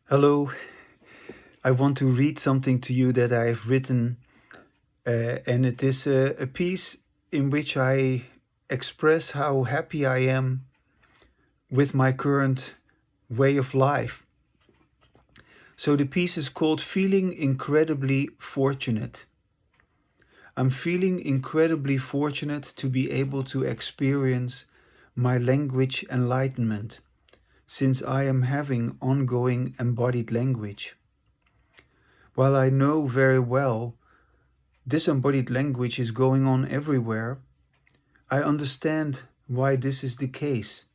Hello, I want to read something to you that I have written, and it is a piece in which I express how happy I am with my current way of life. So the piece is called Feeling Incredibly Fortunate. I'm feeling incredibly fortunate to be able to experience my language enlightenment since I am having ongoing embodied language. While I know very well disembodied language is going on everywhere, I understand why this is the case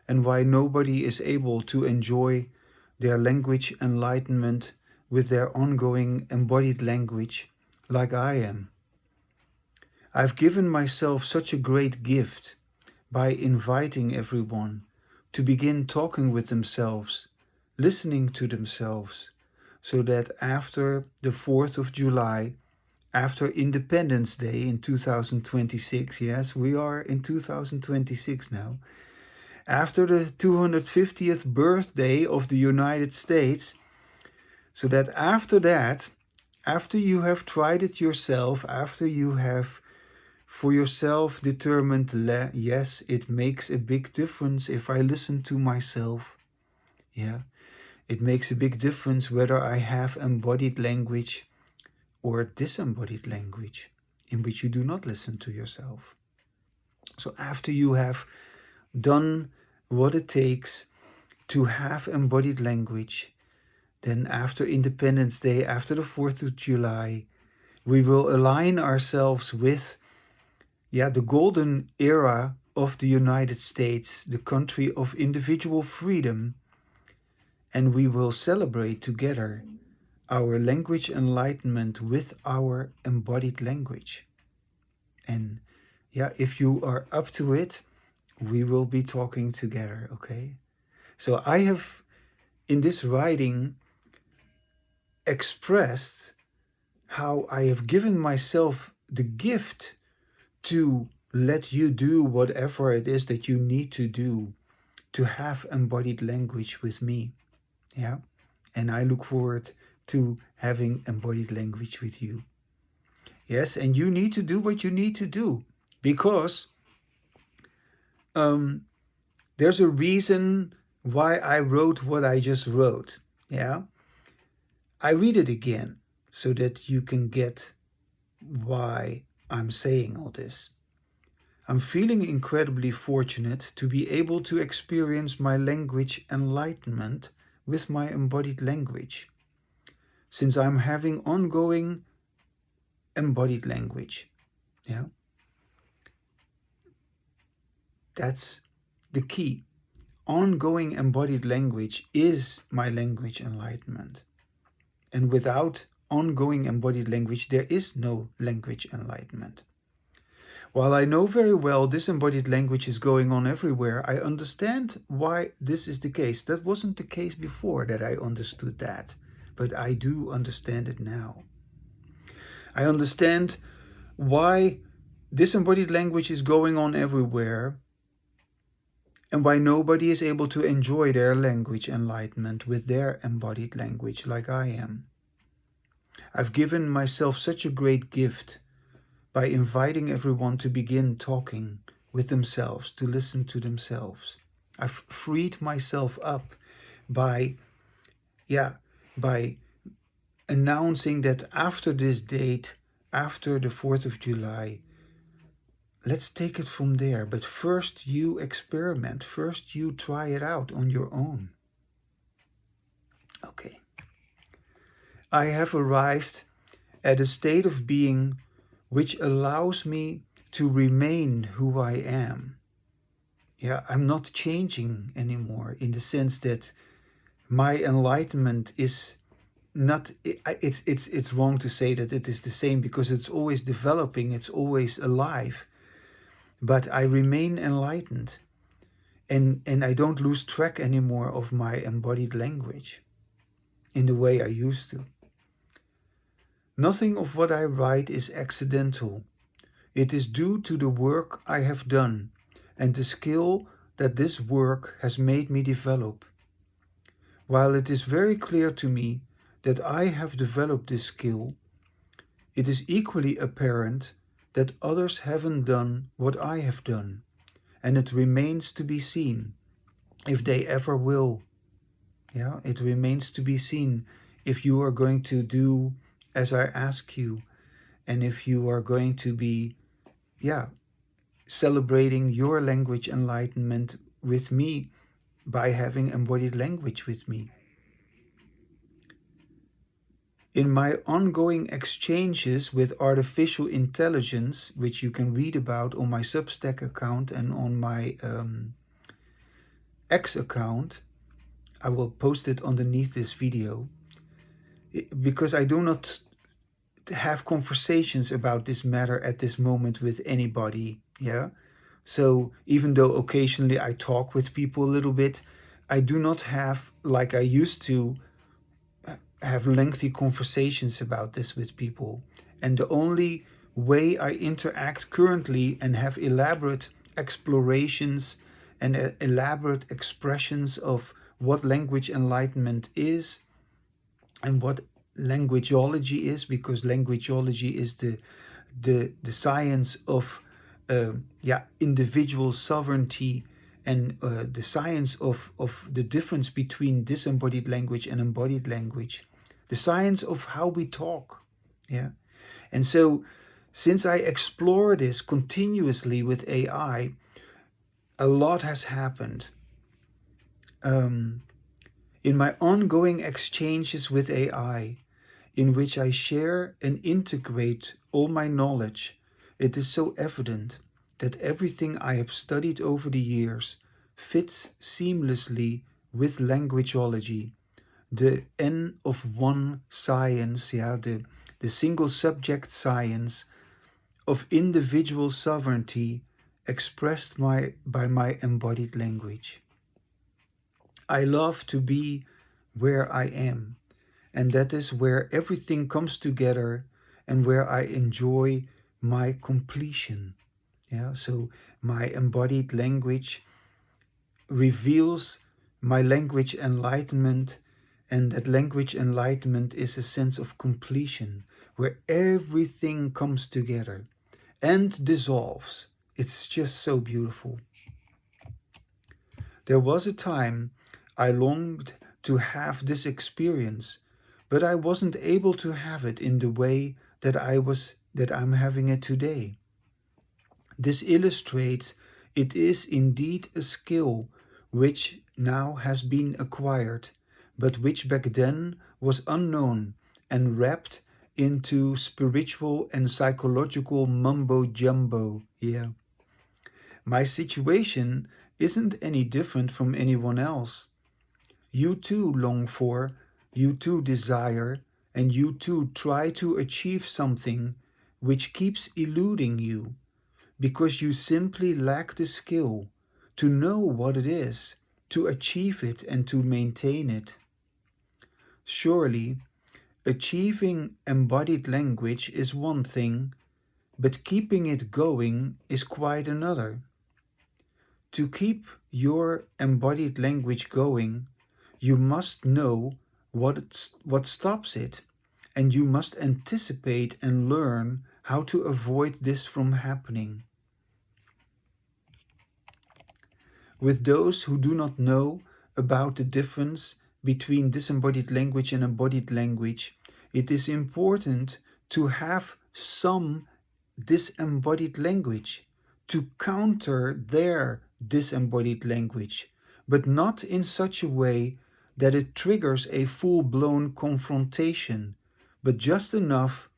and why nobody is able to enjoy their language enlightenment with their ongoing embodied language like I am. I've given myself such a great gift by inviting everyone to begin talking with themselves, listening to themselves, so that after the 4th of July, after Independence Day in 2026, yes, we are in 2026 now, after the 250th birthday of the United States, so that after that, after you have tried it yourself, after you have for yourself determined, yes, it makes a big difference if I listen to myself. Yeah, it makes a big difference whether I have embodied language or disembodied language in which you do not listen to yourself. So after you have done what it takes to have embodied language, then after Independence Day, after the 4th of July, we will align ourselves with the golden era of the United States, the country of individual freedom, and we will celebrate together our language enlightenment with our embodied language. And if you are up to it, we will be talking together, okay? So I have, in this writing, expressed how I have given myself the gift to let you do whatever it is that you need to do to have embodied language with me. Yeah. And I look forward to having embodied language with you. Yes, and you need to do what you need to do because there's a reason why I wrote what I just wrote. Yeah. I read it again so that you can get why I'm saying all this. I'm feeling incredibly fortunate to be able to experience my language enlightenment with my embodied language, since I'm having ongoing embodied language. Yeah, that's the key. Ongoing embodied language is my language enlightenment. And without ongoing embodied language, there is no language enlightenment. While I know very well disembodied language is going on everywhere, I understand why this is the case. That wasn't the case before that I understood that, but I do understand it now. I understand why disembodied language is going on everywhere and why nobody is able to enjoy their language enlightenment with their embodied language like I am. I've given myself such a great gift by inviting everyone to begin talking with themselves, to listen to themselves. I've freed myself up by announcing that after this date, after the 4th of July, let's take it from there. But first you experiment, first you try it out on your own. Okay. I have arrived at a state of being which allows me to remain who I am. Yeah, I'm not changing anymore in the sense that my enlightenment is not, it's wrong to say that it is the same because it's always developing, it's always alive. But I remain enlightened and I don't lose track anymore of my embodied language in the way I used to. Nothing of what I write is accidental. It is due to the work I have done and the skill that this work has made me develop. While it is very clear to me that I have developed this skill, it is equally apparent that others haven't done what I have done, and it remains to be seen if they ever will. Yeah, it remains to be seen if you are going to do as I ask you, and if you are going to be, yeah, celebrating your language enlightenment with me by having embodied language with me. In my ongoing exchanges with artificial intelligence, which you can read about on my Substack account and on my X account, I will post it underneath this video, because I do not have conversations about this matter at this moment with anybody. Yeah. So even though occasionally I talk with people a little bit, I do not have, like I used to, have lengthy conversations about this with people. And the only way I interact currently and have elaborate explorations and elaborate expressions of what language enlightenment is and what languageology is, because languageology is the science of individual sovereignty, and the science of the difference between disembodied language and embodied language, the science of how we talk. Yeah. And so since I explore this continuously with AI, a lot has happened. In my ongoing exchanges with AI, in which I share and integrate all my knowledge, it is so evident that everything I have studied over the years fits seamlessly with languageology, the N of one science, the single subject science of individual sovereignty expressed by my embodied language. I love to be where I am, and that is where everything comes together and where I enjoy my completion. Yeah, so my embodied language reveals my language enlightenment, and that language enlightenment is a sense of completion where everything comes together and dissolves. It's just so beautiful. There was a time I longed to have this experience, but I wasn't able to have it in the way that I'm having it today. This illustrates it is indeed a skill which now has been acquired, but which back then was unknown and wrapped into spiritual and psychological mumbo jumbo. Yeah. My situation isn't any different from anyone else. You too long for, you too desire, and you too try to achieve something which keeps eluding you because you simply lack the skill to know what it is, to achieve it, and to maintain it. Surely, achieving embodied language is one thing, but keeping it going is quite another. To keep your embodied language going, you must know what stops it, and you must anticipate and learn how to avoid this from happening. With those who do not know about the difference between disembodied language and embodied language, it is important to have some disembodied language to counter their disembodied language, but not in such a way that it triggers a full-blown confrontation, but just enough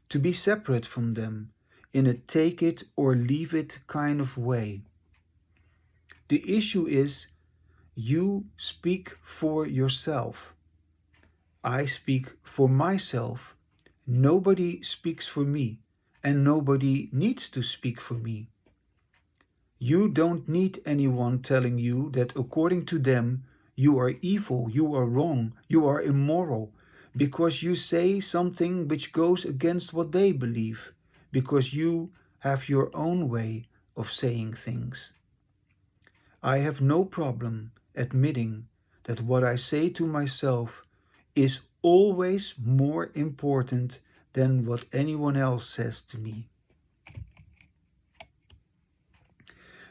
to be separate from them in a take it or leave it kind of way. The issue is you speak for yourself. I speak for myself. Nobody speaks for me, and nobody needs to speak for me. You don't need anyone telling you that according to them you are evil, you are wrong, you are immoral, because you say something which goes against what they believe, because you have your own way of saying things. I have no problem admitting that what I say to myself is always more important than what anyone else says to me.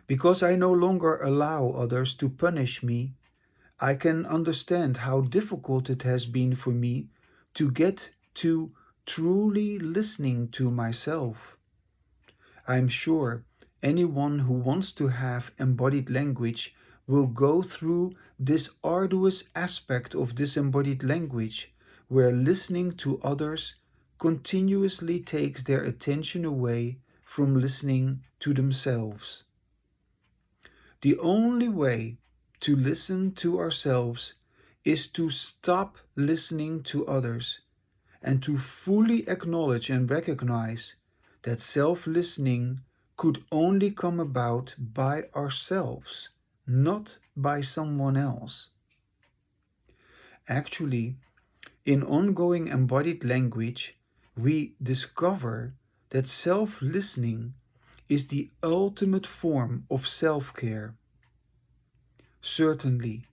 Because I no longer allow others to punish me, I can understand how difficult it has been for me to get to truly listening to myself. I'm sure anyone who wants to have embodied language will go through this arduous aspect of disembodied language, where listening to others continuously takes their attention away from listening to themselves. The only way to listen to ourselves is to stop listening to others and to fully acknowledge and recognize that self listening could only come about by ourselves, not by someone else. Actually, in ongoing embodied language, we discover that self listening is the ultimate form of self care. Certainly,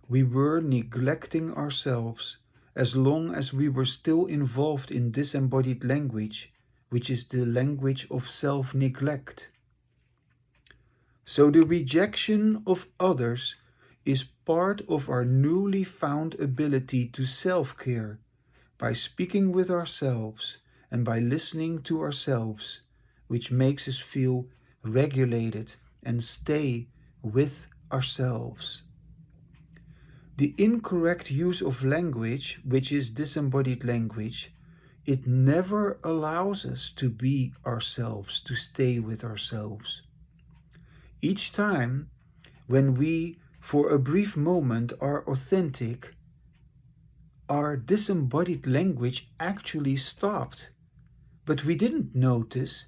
we were neglecting ourselves as long as we were still involved in disembodied language, which is the language of self neglect. So, the rejection of others is part of our newly found ability to self care by speaking with ourselves and by listening to ourselves, which makes us feel regulated and stay with ourselves. The incorrect use of language, which is disembodied language, it never allows us to be ourselves, to stay with ourselves. Each time when we, for a brief moment, are authentic, our disembodied language actually stopped. But we didn't notice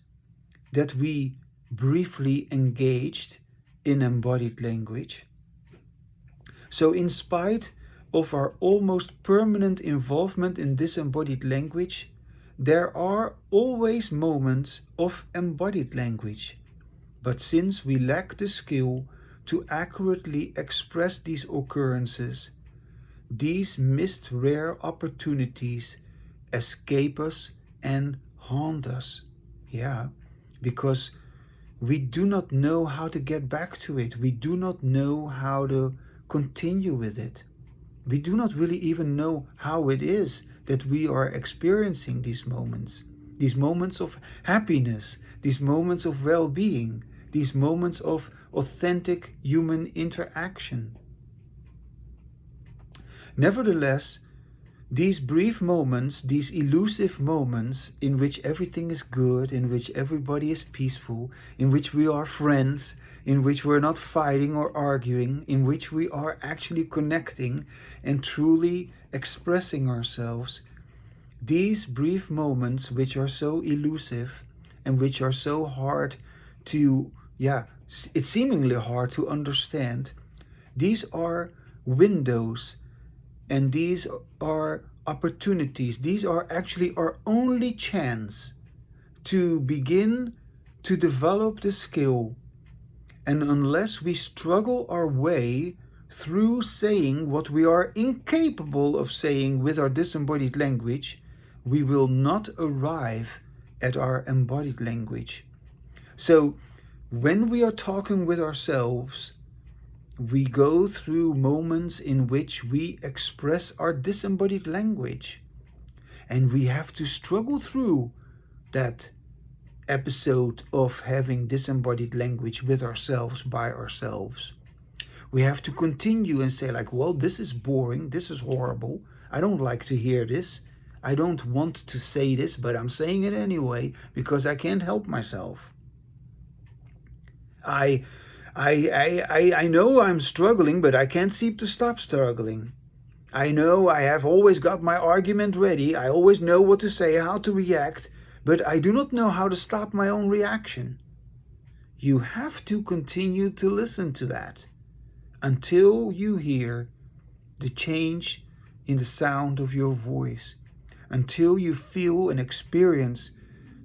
that we briefly engaged in embodied language. So, in spite of our almost permanent involvement in disembodied language, there are always moments of embodied language. But since we lack the skill to accurately express these occurrences, these missed rare opportunities escape us and haunt us. Yeah, because we do not know how to get back to it. We do not know how to continue with it. We do not really even know how it is that we are experiencing these moments of happiness, these moments of well being, these moments of authentic human interaction. Nevertheless, these brief moments, these elusive moments in which everything is good, in which everybody is peaceful, in which we are friends, in which we're not fighting or arguing, in which we are actually connecting and truly expressing ourselves, these brief moments which are so elusive and which are so hard to, it's seemingly hard to understand, these are windows and these are opportunities. These are actually our only chance to begin to develop the skill. And unless we struggle our way through saying what we are incapable of saying with our disembodied language, we will not arrive at our embodied language. So, when we are talking with ourselves, we go through moments in which we express our disembodied language, and we have to struggle through that episode of having disembodied language with ourselves, by ourselves. We have to continue and say, like, well, this is boring, this is horrible, I don't like to hear this, I don't want to say this, but I'm saying it anyway because I can't help myself. I know I'm struggling, but I can't seem to stop struggling. I know I have always got my argument ready. I always know what to say, how to react, but I do not know how to stop my own reaction. You have to continue to listen to that until you hear the change in the sound of your voice, until you feel and experience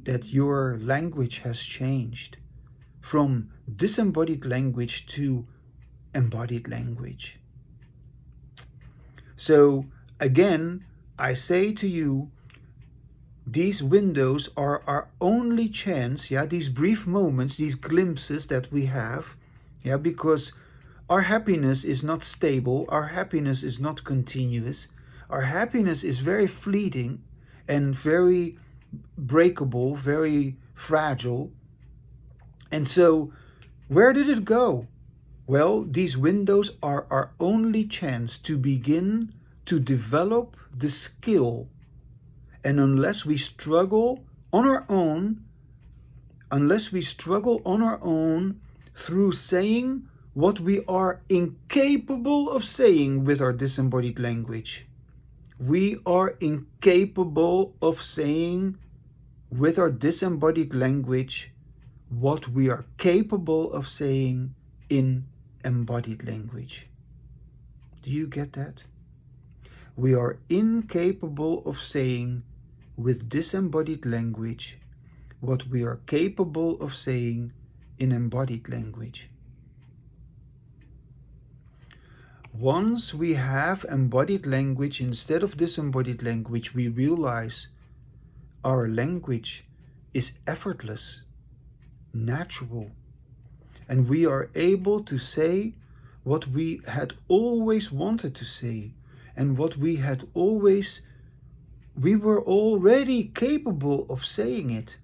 that your language has changed from disembodied language to embodied language. So again, I say to you, these windows are our only chance, yeah, these brief moments, these glimpses that we have, yeah, because our happiness is not stable, our happiness is not continuous, our happiness is very fleeting and very breakable, very fragile. And so, where did it go? Well, these windows are our only chance to begin to develop the skill. And unless we struggle on our own through saying what we are incapable of saying with our disembodied language, we are incapable of saying with our disembodied language what we are capable of saying in embodied language. Do you get that? We are incapable of saying with disembodied language what we are capable of saying in embodied language. Once we have embodied language instead of disembodied language, we realize our language is effortless, natural, and we are able to say what we had always wanted to say and what we were already capable of saying it,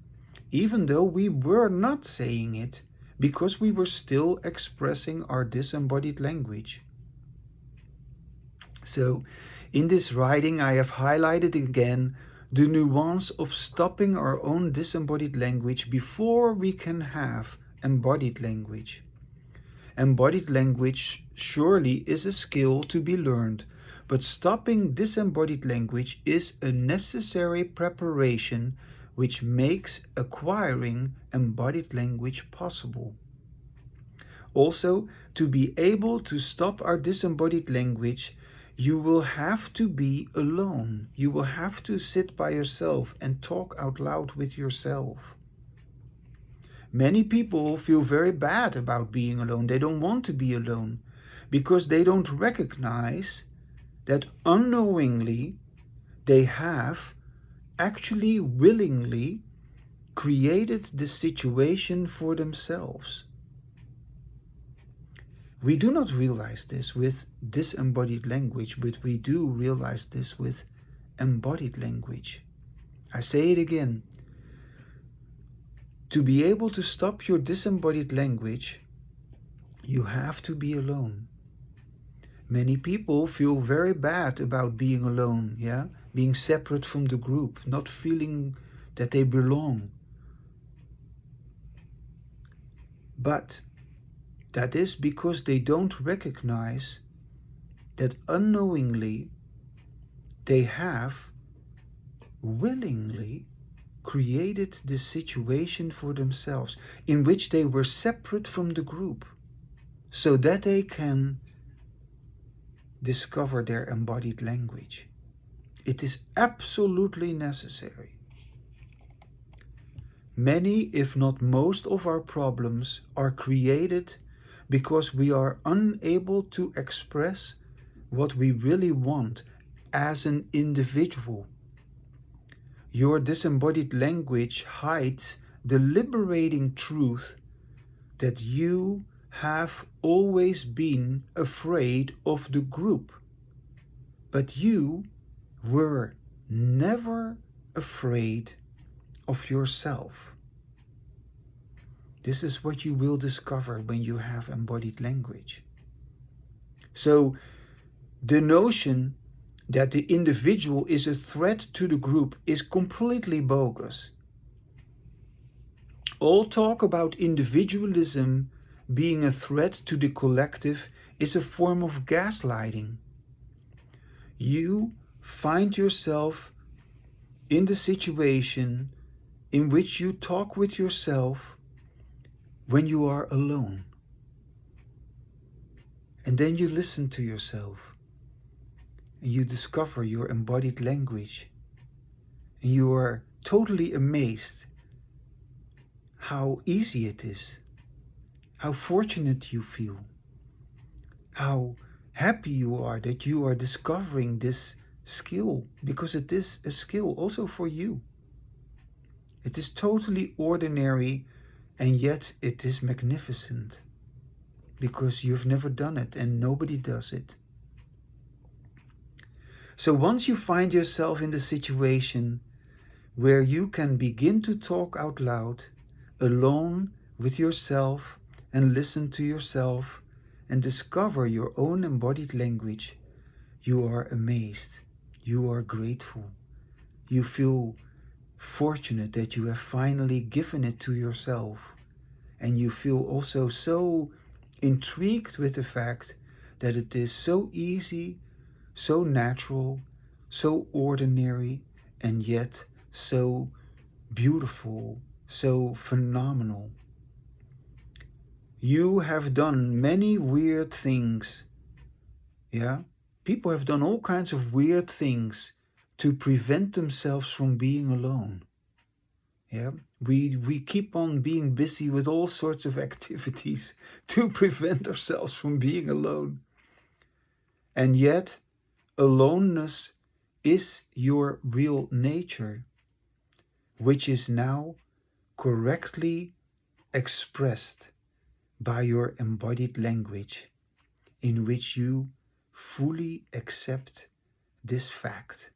even though we were not saying it, because we were still expressing our disembodied language. So, in this writing, I have highlighted again the nuance of stopping our own disembodied language before we can have embodied language. Embodied language surely is a skill to be learned, but stopping disembodied language is a necessary preparation which makes acquiring embodied language possible. Also, to be able to stop our disembodied language, you will have to be alone. You will have to sit by yourself and talk out loud with yourself. Many people feel very bad about being alone. They don't want to be alone because they don't recognize that unknowingly they have actually willingly created the situation for themselves. We do not realize this with disembodied language, but we do realize this with embodied language. I say it again. To be able to stop your disembodied language, you have to be alone. Many people feel very bad about being alone, yeah? Being separate from the group, not feeling that they belong. But that is because they don't recognize that unknowingly they have willingly created this situation for themselves in which they were separate from the group so that they can discover their embodied language. It is absolutely necessary. Many, if not most, of our problems are created because we are unable to express what we really want as an individual. Your disembodied language hides the liberating truth that you have always been afraid of the group, but you were never afraid of yourself. This is what you will discover when you have embodied language. So, the notion that the individual is a threat to the group is completely bogus. All talk about individualism being a threat to the collective is a form of gaslighting. You find yourself in the situation in which you talk with yourself when you are alone. And then you listen to yourself and you discover your embodied language. And you are totally amazed how easy it is, how fortunate you feel, how happy you are that you are discovering this skill, because it is a skill also for you. It is totally ordinary, and yet it is magnificent because you've never done it and nobody does it. So once you find yourself in the situation where you can begin to talk out loud, alone with yourself, and listen to yourself and discover your own embodied language, you are amazed, you are grateful, you feel fortunate that you have finally given it to yourself, and you feel also so intrigued with the fact that it is so easy, so natural, so ordinary, and yet so beautiful, so phenomenal. You have done many weird things, yeah? People have done all kinds of weird things to prevent themselves from being alone. Yeah, we keep on being busy with all sorts of activities to prevent ourselves from being alone. And yet, aloneness is your real nature, which is now correctly expressed by your embodied language, in which you fully accept this fact.